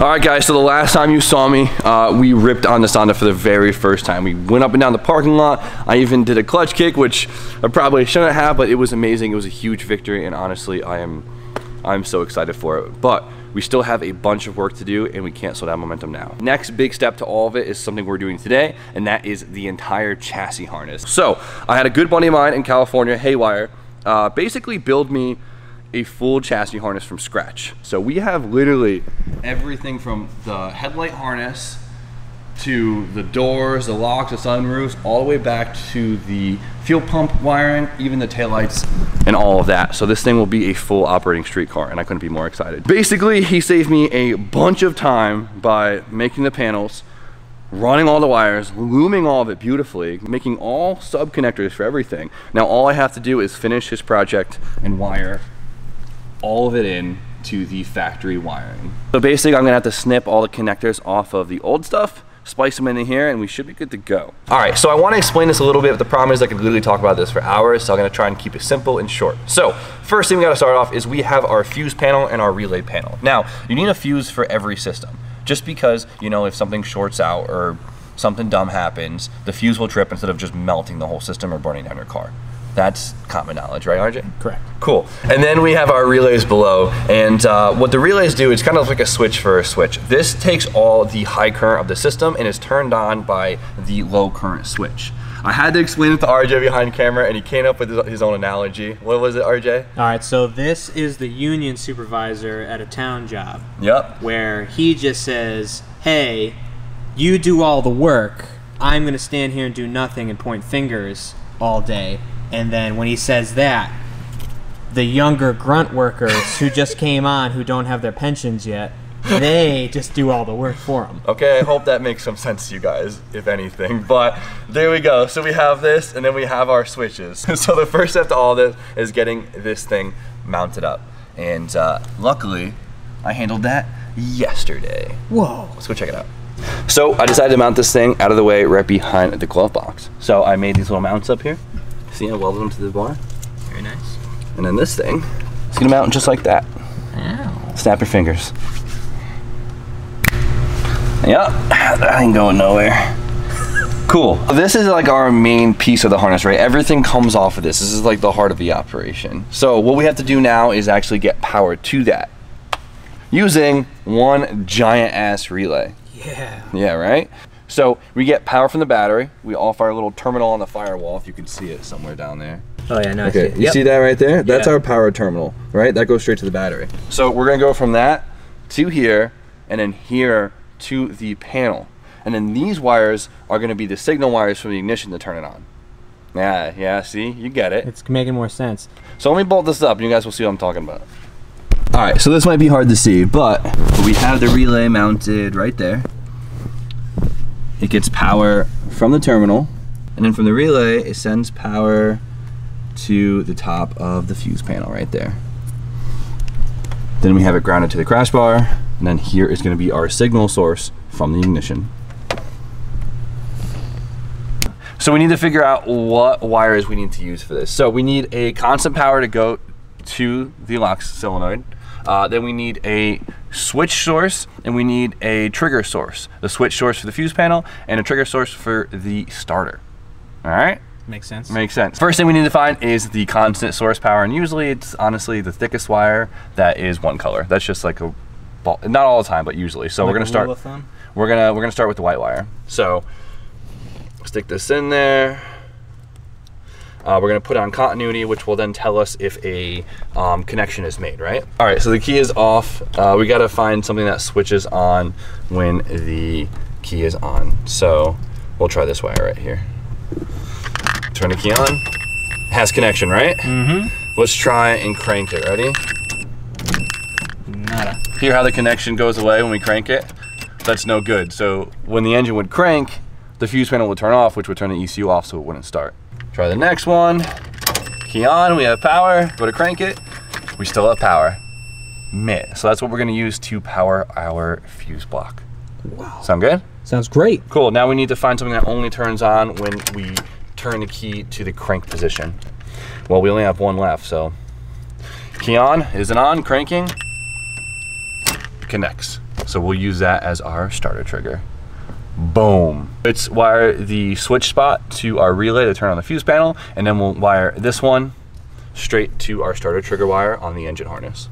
All right, guys, so the last time you saw me, we ripped on this Honda for the very first time. We went up and down the parking lot. I even did a clutch kick, which I probably shouldn't have, but it was amazing. It was a huge victory, and honestly, I'm so excited for it. But we still have a bunch of work to do, and we can't slow down momentum now. Next big step to all of it is something we're doing today, and that is the entire chassis harness. So I had a good buddy of mine in California, Haywire, basically build me a full chassis harness from scratch. So we have literally everything from the headlight harness to the doors, the locks, the sunroofs, all the way back to the fuel pump wiring, even the taillights and all of that. So this thing will be a full operating street car, and I couldn't be more excited. Basically, he saved me a bunch of time by making the panels, running all the wires, looming all of it beautifully, making all sub connectors for everything. Now all I have to do is finish his project and wire all of it in to the factory wiring. So basically I'm gonna have to snip all the connectors off of the old stuff, splice them into here, and we should be good to go. All right, so I wanna explain this a little bit, but the problem is I could literally talk about this for hours, so I'm gonna try and keep it simple and short. So first thing we gotta start off is we have our fuse panel and our relay panel. Now, you need a fuse for every system, just because, you know, if something shorts out or something dumb happens, the fuse will trip instead of just melting the whole system or burning down your car. That's common knowledge, right, RJ? Correct. Cool. And then we have our relays below, and what the relays do is kind of like a switch for a switch. This takes all the high current of the system and is turned on by the low current switch. I had to explain it to RJ behind camera, and he came up with his own analogy. What was it, RJ? All right, so this is the union supervisor at a town job. Yep. Where he just says, hey, you do all the work. I'm gonna stand here and do nothing and point fingers all day. And then when he says that, the younger grunt workers who just came on, who don't have their pensions yet, they just do all the work for them. Okay, I hope that makes some sense to you guys, if anything. But there we go. So we have this, and then we have our switches. So the first step to all this is getting this thing mounted up. And luckily, I handled that yesterday. Whoa. Let's go check it out. So I decided to mount this thing out of the way right behind the glove box. So I made these little mounts up here. See, I welded them to the bar. Very nice. And then this thing is gonna mount just like that. Ow. Snap your fingers. Yep, that ain't going nowhere. Cool. This is like our main piece of the harness, right? Everything comes off of this. This is like the heart of the operation. So what we have to do now is actually get power to that using one giant ass relay. Yeah. Yeah, right? So we get power from the battery. We off our little terminal on the firewall, if you can see it somewhere down there. Oh yeah, no, okay, I see it. You see that right there? That's our power terminal, right? That goes straight to the battery. So we're gonna go from that to here, and then here to the panel. And then these wires are gonna be the signal wires for the ignition to turn it on. Yeah, see, you get it. It's making more sense. So let me bolt this up and you guys will see what I'm talking about. All right, so this might be hard to see, but we have the relay mounted right there. It gets power from the terminal, and then from the relay, it sends power to the top of the fuse panel right there. Then we have it grounded to the crash bar, and then here is gonna be our signal source from the ignition. So we need to figure out what wires we need to use for this. So we need a constant power to go to the LOX solenoid. Then we need a switch source, and we need a trigger source. The switch source for the fuse panel and a trigger source for the starter. All right? Makes sense. Makes sense. First thing we need to find is the constant source power, and usually it's honestly the thickest wire that is one color. That's just like a ball, not all the time, but usually. So like we're gonna start. We're gonna start with the white wire. So stick this in there. We're gonna put on continuity, which will then tell us if a connection is made, right? All right, so the key is off. We gotta find something that switches on when the key is on. So we'll try this wire right here. Turn the key on. It has connection, right? Mm-hmm. Let's try and crank it, ready? Nada. Hear how the connection goes away when we crank it? That's no good. So when the engine would crank, the fuse panel would turn off, which would turn the ECU off so it wouldn't start. Try the next one. Key on, we have power. Go to crank it, we still have power. So that's what we're gonna use to power our fuse block. Wow. Sound good? Sounds great. Cool, now we need to find something that only turns on when we turn the key to the crank position. Well, we only have one left, so. Key on, is it on, cranking? Connects. So we'll use that as our starter trigger. Boom. Let's wire the switch spot to our relay to turn on the fuse panel, and then we'll wire this one straight to our starter trigger wire on the engine harness.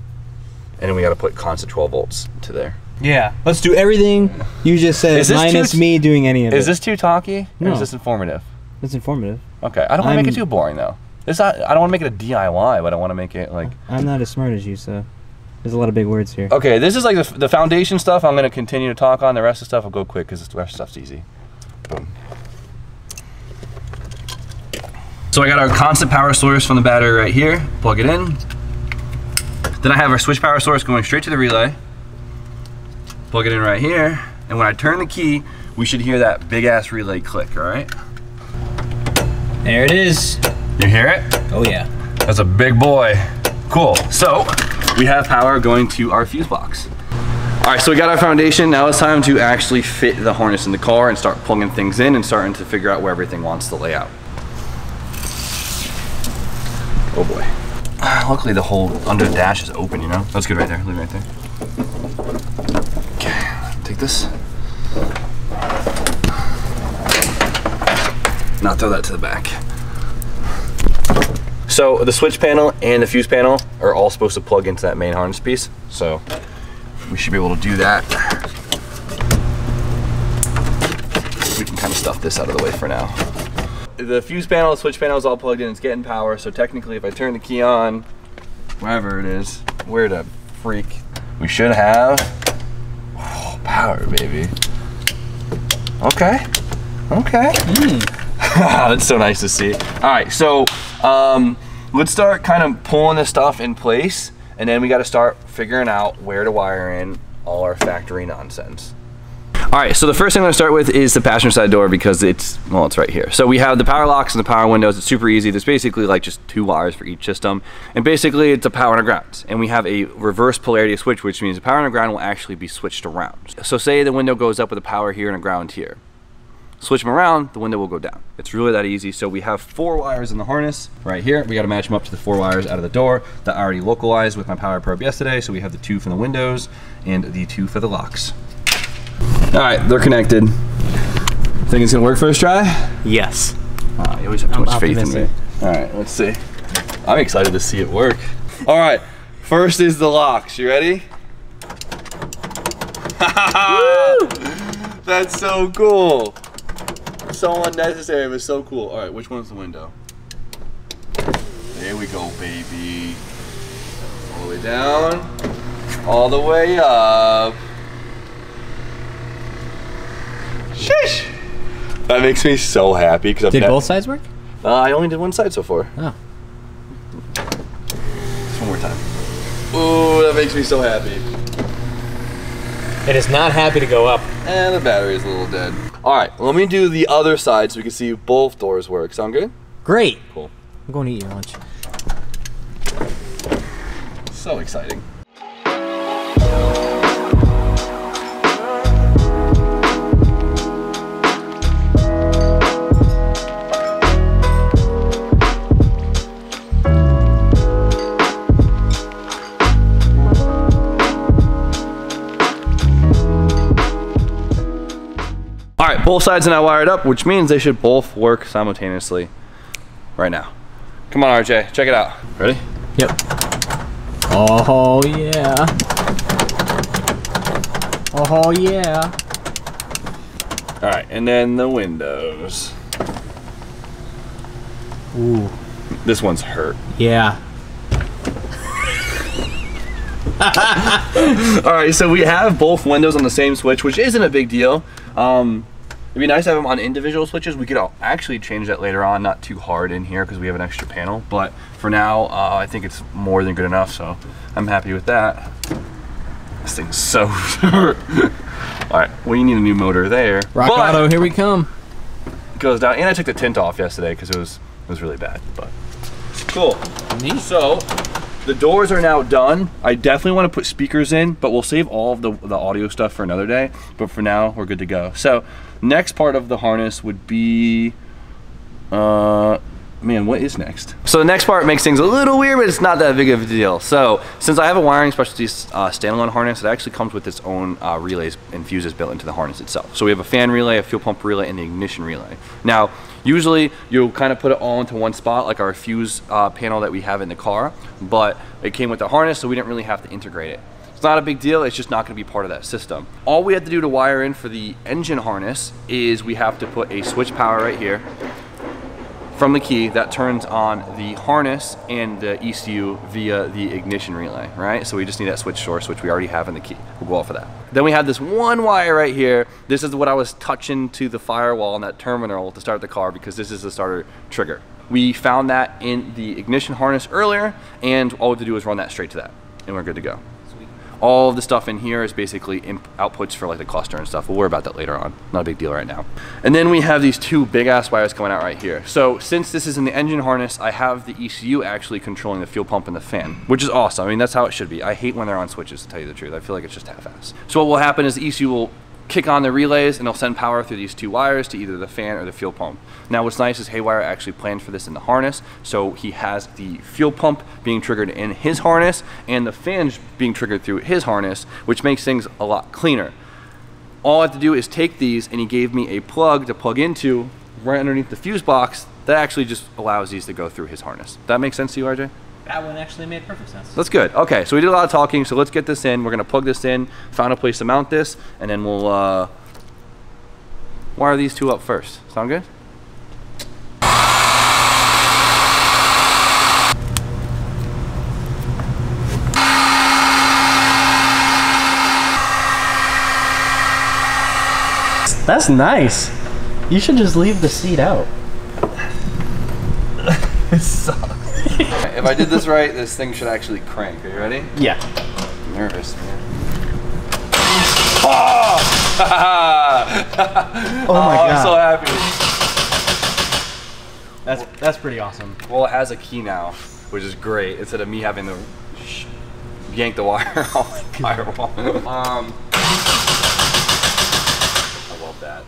And then we gotta put constant 12 volts to there. Yeah. Let's do everything you just said, minus me doing any of it. Is this too talky? No. Or is this informative? It's informative. Okay, I don't wanna make it too boring though. It's not, I don't wanna make it a DIY, but I wanna make it like... I'm not as smart as you, so there's a lot of big words here. Okay, this is like the foundation stuff I'm gonna continue to talk on. The rest of the stuff will go quick because the rest of the stuff's easy. Boom. So I got our constant power source from the battery right here. Plug it in. Then I have our switch power source going straight to the relay. Plug it in right here. And when I turn the key, we should hear that big ass relay click, all right? There it is. You hear it? Oh yeah. That's a big boy. Cool, so we have power going to our fuse box. All right, so we got our foundation. Now it's time to actually fit the harness in the car and start plugging things in and starting to figure out where everything wants to lay out. Oh boy. Luckily the whole under the dash is open, you know? That's good right there, leave it right there. Okay, take this. Now throw that to the back. So the switch panel and the fuse panel are all supposed to plug into that main harness piece. So we should be able to do that. We can kind of stuff this out of the way for now. The fuse panel, the switch panel is all plugged in, it's getting power. So technically if I turn the key on, wherever it is, where the freak, we should have power, baby. Okay, okay. That's so nice to see. All right, so let's start kind of pulling this stuff in place, and then we got to start figuring out where to wire in all our factory nonsense. All right, so the first thing I'm gonna start with is the passenger side door because it's right here. So we have the power locks and the power windows. It's super easy. There's basically like just 2 wires for each system. And basically it's a power and a ground. And we have a reverse polarity switch, which means the power and a ground will actually be switched around. So say the window goes up with a power here and a ground here. Switch them around, the window will go down. It's really that easy. So we have 4 wires in the harness right here. We gotta match them up to the 4 wires out of the door that I already localized with my power probe yesterday. So we have the 2 from the windows and the 2 for the locks. All right, they're connected. Think it's gonna work first try? Yes. You always have too much faith in me. All right, let's see. I'm excited to see it work. All right, first is the locks. You ready? That's so cool. So unnecessary, but so cool. All right, which one's the window? There we go, baby. All the way down, all the way up. Sheesh! That makes me so happy because Did both sides work? I only did one side so far. Oh. Just one more time. Ooh, that makes me so happy. It is not happy to go up. And the battery is a little dead. All right, let me do the other side so we can see both doors work. Sound good? Great. Cool. I'm going to eat your lunch. So exciting. All right, both sides are now wired up, which means they should both work simultaneously right now. Come on, RJ, check it out. Ready? Yep. Oh, yeah. Oh, yeah. All right, and then the windows. Ooh. This one's hurt. Yeah. All right, so we have both windows on the same switch, which isn't a big deal. It'd be nice to have them on individual switches. We could actually change that later on, not too hard in here because we have an extra panel. But for now, I think it's more than good enough, so I'm happy with that. This thing's so short. All right, well, you need a new motor there. Rock Auto, here we come. It goes down, and I took the tint off yesterday because it was really bad, but cool. Neat. So the doors are now done. I definitely want to put speakers in, but we'll save all of the audio stuff for another day. But for now, we're good to go. So next part of the harness would be man, what is next? So the next part makes things a little weird, but it's not that big of a deal. So since I have a wiring specialty standalone harness, it actually comes with its own relays and fuses built into the harness itself. So we have a fan relay, a fuel pump relay, and the ignition relay. Now, usually you'll kind of put it all into one spot, like our fuse panel that we have in the car, but it came with the harness, so we didn't really have to integrate it. It's not a big deal, it's just not gonna be part of that system. All we have to do to wire in for the engine harness is we have to put a switch power right here from the key that turns on the harness and the ECU via the ignition relay, right? So we just need that switch source, which we already have in the key. We'll go off of that. Then we have this one wire right here. This is what I was touching to the firewall on that terminal to start the car, because this is the starter trigger. We found that in the ignition harness earlier, and all we have to do is run that straight to that, and we're good to go. All of the stuff in here is basically outputs for like the cluster and stuff. We'll worry about that later on. Not a big deal right now. And then we have these two big ass wires coming out right here. So since this is in the engine harness, I have the ECU actually controlling the fuel pump and the fan, which is awesome. I mean, that's how it should be. I hate when they're on switches, to tell you the truth. I feel like it's just half-ass. So what will happen is the ECU will kick on the relays and it'll send power through these two wires to either the fan or the fuel pump. Now what's nice is Haywire actually planned for this in the harness, so he has the fuel pump being triggered in his harness and the fans being triggered through his harness, which makes things a lot cleaner. All I have to do is take these, and he gave me a plug to plug into right underneath the fuse box that actually just allows these to go through his harness. That makes sense to you, RJ? That one actually made perfect sense. That's good. Okay, so we did a lot of talking, so let's get this in. We're gonna plug this in, find a place to mount this, and then we'll wire these two up first. Sound good? That's nice. You should just leave the seat out. It sucks. If I did this right, this thing should actually crank. Are you ready? Yeah. I'm nervous, man. Oh! Oh my God. I'm so happy. That's pretty awesome. Well, it has a key now, which is great, instead of me having to yank the wire off the firewall. I love that.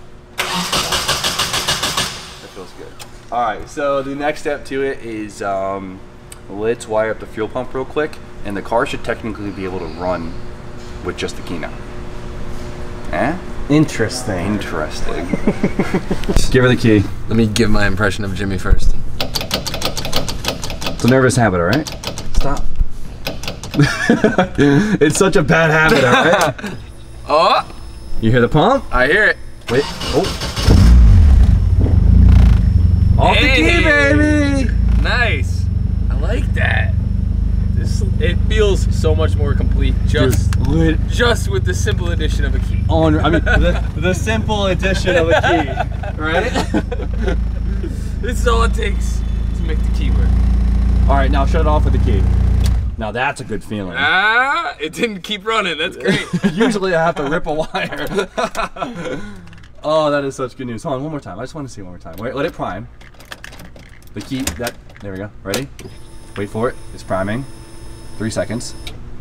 That feels good. All right, so the next step to it is let's wire up the fuel pump real quick, and the car should technically be able to run with just the key now. Eh? Interesting. Interesting. Give her the key. Let me give my impression of Jimmy first. It's a nervous habit, all right? Stop. It's such a bad habit, all right? Oh! You hear the pump? I hear it. Wait. Oh. Off the key, baby! Nice. I like that. It feels so much more complete just with the simple addition of a key. I mean, the simple addition of a key, right? This is all it takes to make the key work. All right, now shut it off with the key. Now that's a good feeling. Ah, it didn't keep running. That's great. Usually I have to rip a wire. Oh, that is such good news. Hold on, one more time. I just want to see one more time. Wait, let it prime. The key, there we go. Ready? Wait for it. It's priming. 3 seconds.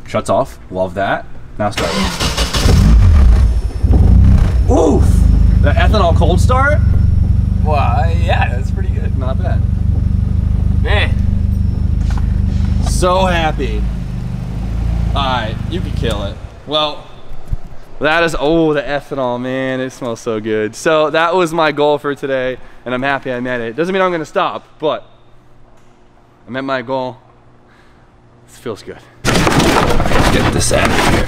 Shuts off. Love that. Now start it. Oof! The ethanol cold start? Well, yeah, that's pretty good. Not bad. Man. So happy. Alright, you can kill it. Well, that is, oh, the ethanol, man. It smells so good. So that was my goal for today, and I'm happy I met it. Doesn't mean I'm gonna stop, but I met my goal. This feels good. Let's get this out of here.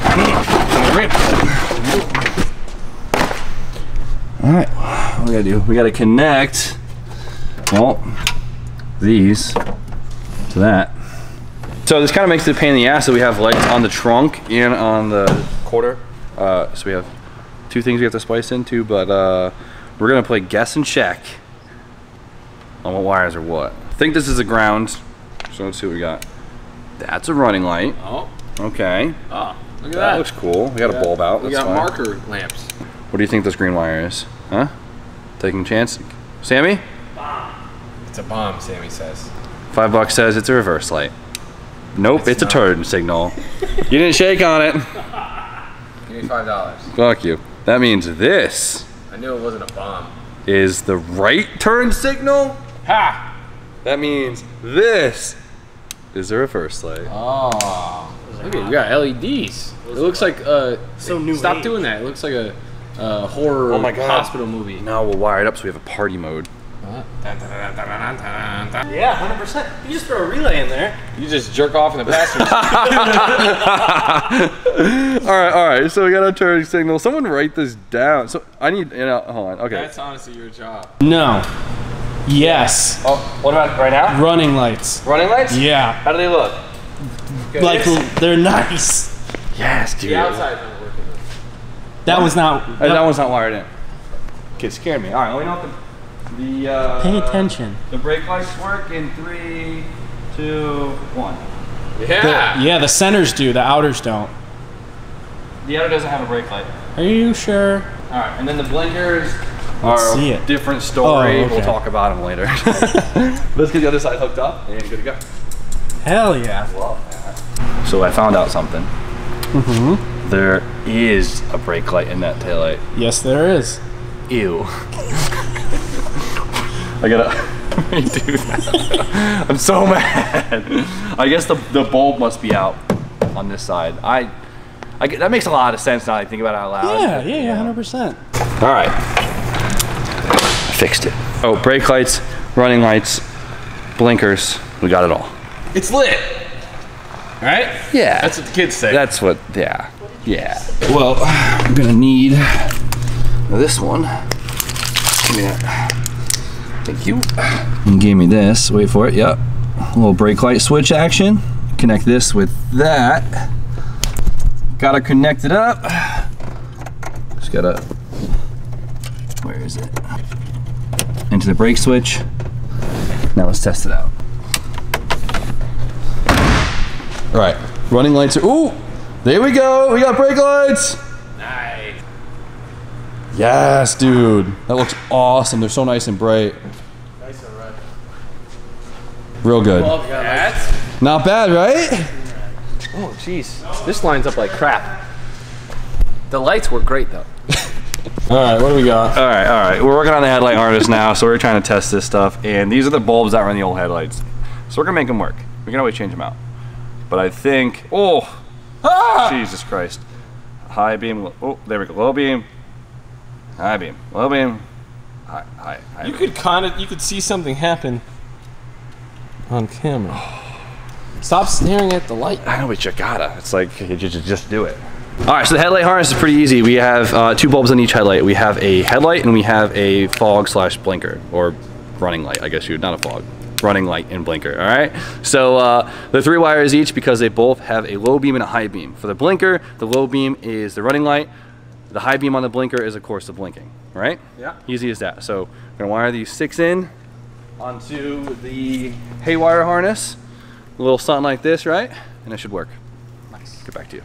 Alright, what we gotta do? We gotta connect, well, these to that. So this kind of makes it a pain in the ass that we have lights on the trunk and on the quarter. So we have two things we have to splice into, but we're gonna play guess and check on what wires are what. I think this is a ground, so let's see what we got. That's a running light. Oh. Okay. Oh, look at that. That looks cool. We got a bulb out. We That's got fine. marker lamps. What do you think this green wire is? Huh? Taking a chance? Sammy? It's a bomb, Sammy says. $5 says it's a reverse light. Nope, it's a turn signal. You didn't shake on it. Give me $5. Fuck you. That means this I knew it wasn't a bomb. is the right turn signal. Ha! That means this is the reverse light. Oh, look at, we got LEDs. It looks like so new. Stop doing that. It looks like a horror hospital movie. Now we'll wire it up so we have a party mode. Yeah, 100%. You just throw a relay in there. You just jerk off in the passenger seat. all right. So we got a turning signal. Someone write this down. So I need, hold on. Okay. That's honestly your job. No. Yes. Oh, what about right now? Running lights. Running lights? Yeah. How do they look? Good. Like, they're nice. Yes, dude. The outside's not working. That was not. That one's not wired in. Kid scared me. All right, let me know if the pay attention. The brake lights work in 3, 2, 1. Yeah. The centers do. The outers don't. The outer doesn't have a brake light. Are you sure? All right, and then the blinkers are see a it. different story. Oh, okay. We'll talk about them later. Let's get the other side hooked up and good to go. Hell yeah. Love that. So I found out something. Mm-hmm. There is a brake light in that taillight. Yes, there is. Ew. I gotta redo that. I'm so mad. I guess the bulb must be out on this side. That makes a lot of sense now that I think about it out loud. Yeah, 100%. All right. I fixed it. Oh, brake lights, running lights, blinkers. We got it all. It's lit. Right? Yeah. That's what the kids say. That's what, yeah. Well, I'm gonna need this one. Give me that. Thank you. And give me this, wait for it, yep. A little brake light switch action. Connect this with that. Gotta connect it up. Just gotta, where is it? Into the brake switch. Now let's test it out. All right, running lights are, ooh, there we go. We got brake lights. Nice. Yes, dude. That looks awesome. They're so nice and bright. Nice and red. Real good. Love that. Not bad, right? Oh, jeez. This lines up like crap. The lights work great, though. All right, what do we got? All right. We're working on the headlight harness now, so we're trying to test this stuff. And these are the bulbs that run the old headlights. So we're gonna make them work. We can always change them out. But I think, Jesus Christ. High beam, oh, there we go. Low beam, high beam, low beam, high You beam. you could see something happen on camera. Stop staring at the light. I know, but you gotta. It's like, you just do it. All right, so the headlight harness is pretty easy. We have 2 bulbs on each headlight. We have a headlight and we have a fog/blinker, or running light, I guess not a fog. Running light and blinker, all right? So they're 3 wires each because they both have a low beam and a high beam. For the blinker, the low beam is the running light. The high beam on the blinker is, of course, the blinking, right? Yeah. Easy as that. So we're gonna wire these 6 in onto the haywire harness. A little something like this, right? And it should work. Nice. Get back to you.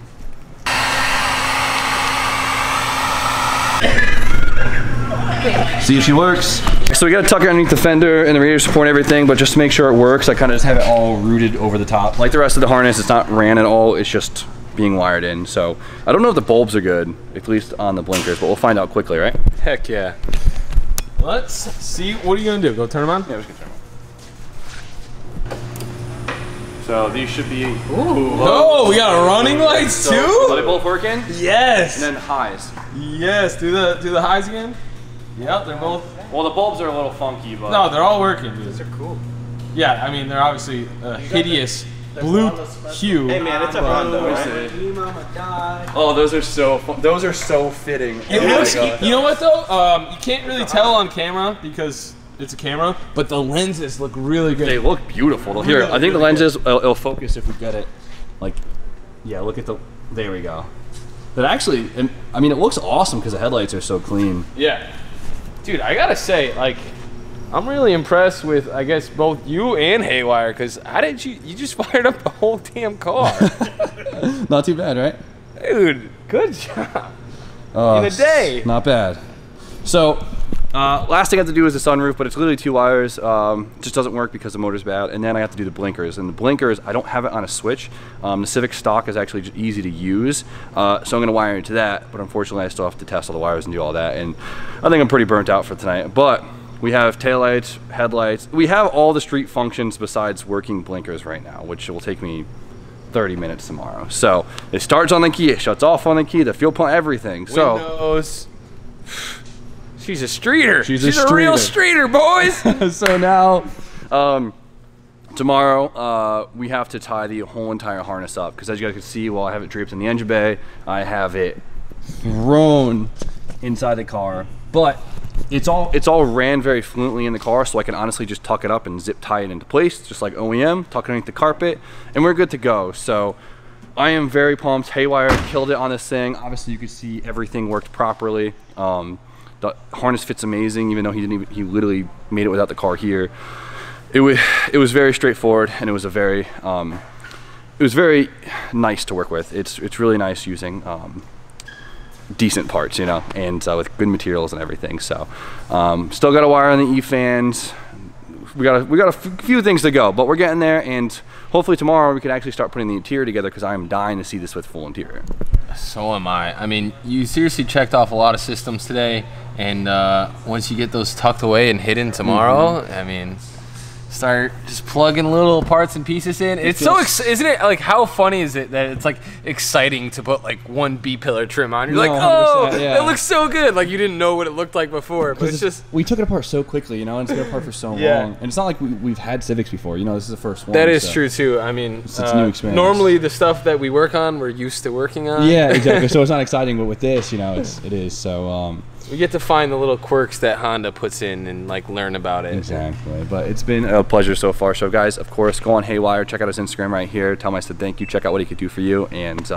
See if she works. So we gotta tuck it underneath the fender and the radiator support and everything, but just to make sure it works, I kind of just have it all rooted over the top. Like the rest of the harness, it's not ran at all, it's just being wired in. So I don't know if the bulbs are good, at least on the blinkers, but we'll find out quickly, right? Heck yeah. Let's see. What are you gonna do? Go turn them on? Yeah, we're just gonna turn them on. So these should be, Oh, we got running lights so, too? are they both working? Yes. And then highs. Yes. Do the highs again. Yep, they're both. Well, the bulbs are a little funky, but No, they're all working, dude. These are cool. Yeah, I mean they're obviously a hideous blue hue. Hey man, it's a Honda, right? oh, those are so fitting. It Oh my looks, God. you know what though? You can't really tell on camera because it's a camera, but the lenses look really good. They look beautiful. Here, I think the lenses, it'll focus if we get it. Like, yeah, look at the, there we go. But actually, I mean, it looks awesome because the headlights are so clean. Yeah. Dude, I gotta say, like, I'm really impressed with, I guess, both you and Haywire, because how did you just fired up the whole damn car. Not too bad, right? Dude, good job. In a day. Not bad. So, last thing I have to do is the sunroof, but it's literally 2 wires. It just doesn't work because the motor's bad. And then I have to do the blinkers. And the blinkers, I don't have it on a switch. The Civic stock is actually just easy to use. So I'm gonna wire into that, but unfortunately I still have to test all the wires and do all that. And I think I'm pretty burnt out for tonight. But We have taillights, headlights. We have all the street functions besides working blinkers right now, which will take me 30 minutes tomorrow. So it starts on the key, it shuts off on the key, the fuel pump, everything. So Windows. She's a streeter. She's a a real streeter, boys. so now, tomorrow we have to tie the whole entire harness up because as you guys can see, while I have it draped in the engine bay, I have it thrown inside the car. But it's all ran very fluently in the car, so I can honestly just tuck it up and zip tie it into place, just like OEM, tuck it underneath the carpet, and we're good to go. So I am very pumped. Haywire killed it on this thing. Obviously, you can see everything worked properly. The harness fits amazing, even though he literally made it without the car here. It was very straightforward, and it was very nice to work with. It's really nice using decent parts, you know, and with good materials and everything. So still got a wire on the E-fans. We got a few things to go, but we're getting there, and hopefully tomorrow we can actually start putting the interior together because I'm dying to see this with full interior. So am I. I mean, you seriously checked off a lot of systems today, and once you get those tucked away and hidden tomorrow, I mean, start just plugging little parts and pieces in. It's so, isn't it, like, how funny is it that it's like exciting to put like one B-pillar trim on? You're like, oh, yeah. It looks so good. Like you didn't know what it looked like before, but it's just, we took it apart so quickly, you know, and it's been apart for so long. And it's not like we've had Civics before, you know, this is the first one. That is true too. I mean, it's new experience. Normally the stuff that we work on, we're used to working on. Yeah, exactly. So it's not exciting, but with this, you know, it is. So we get to find the little quirks that Honda puts in and like learn about it. Exactly. But it's been a pleasure so far. So guys, of course, go on Haywire, check out his Instagram right here. Tell him I said thank you. Check out what he could do for you. And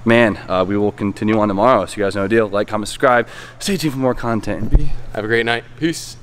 man, we will continue on tomorrow. So you guys know the deal. Like, comment, subscribe. Stay tuned for more content. Have a great night. Peace.